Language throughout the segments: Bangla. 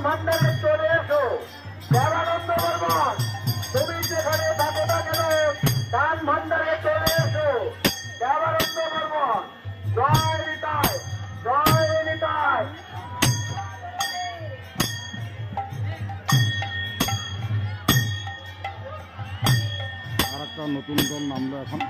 ভান্ডারে চলে এসো। দেবানন্দ বর্মন, তুমি যেখানে থাকো না কেন দান ভান্ডারে চলে এসো। দেবানন্দ বর্মন, জয় নিতাই, জয় নিতাই। আর একটা নতুন দল নামলো এখন।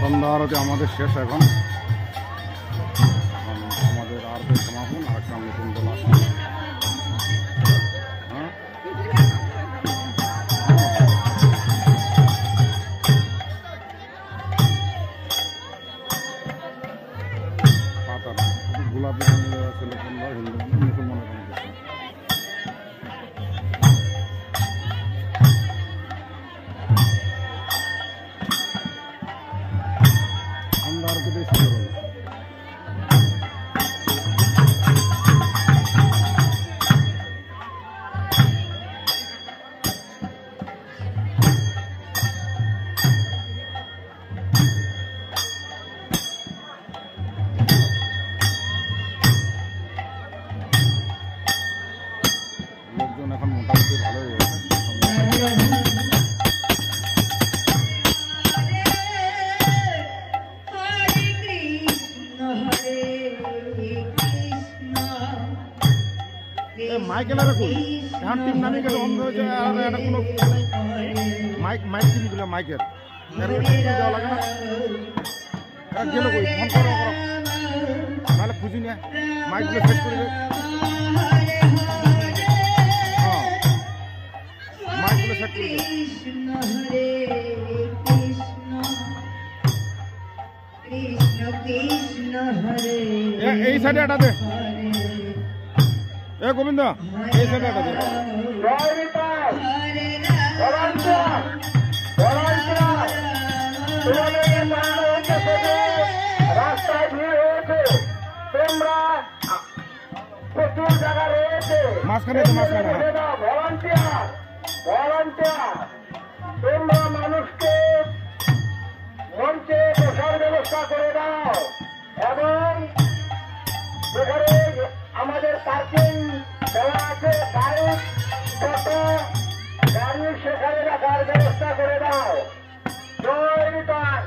সন্ধ্যা আরতি আমাদের শেষ এখন। আমাদের আর সমাপন, আর একটা নতুন দল আসছে। পাতারা গোলাপি রঙের আছে, লোকনরা হিন্দু মুসলমানের রঙ করছে। সন্ধ্যা আরতিটাই সুন্দর হলো। লোকজন এখন মোটামুটি ভালোই হয়েছে। মাইকেল আর এখন টিম নামে গেলে বন্ধ হয়েছে। আর এটা কোনো মাইক টিমগুলো মাইকেল দেওয়া লাগে না। এরা গেল কই, ফোন করো নাহলে খুঁজি নিয়ে মাইকগুলো সেট করে দেবে। হ্যাঁ, মাইকগুলো সেট করে দেবে। এই সাইডে এটা দে, এ গোবিন্দ এই সাইডে এটা দে। জয় নিতাই, ভলান্টিয়ার, ভলান্টিয়ার, তোমাদের বানানো হচ্ছে, রাস্তায় ভিড় হয়েছে, তোমরা প্রচুর জায়গা রয়েছে, মাঝখানে মাঝখানে ভলান্টিয়ার, ভলান্টিয়ার, তোমরা মানুষকে মঞ্চে বসার ব্যবস্থা করে দাও এবং যেখানে আমাদের পার্কিং দেওয়া আছে বাইক টোটো গাড়ি সেখানে রাখার ব্যবস্থা করে দাও। জয় নিতাই।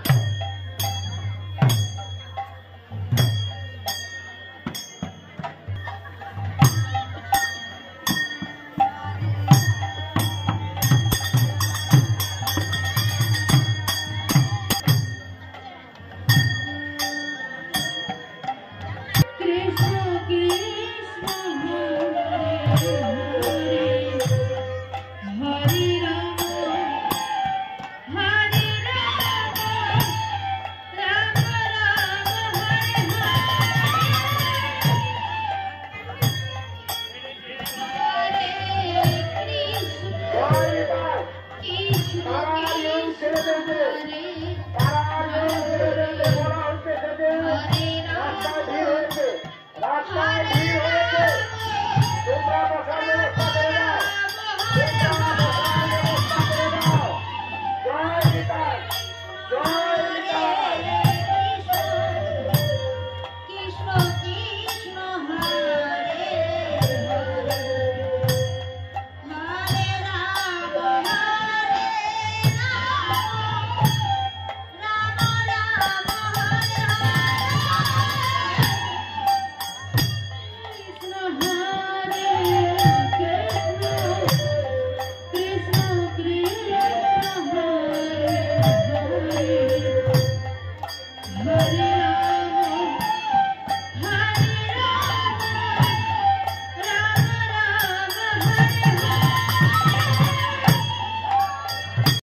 রাস্তায়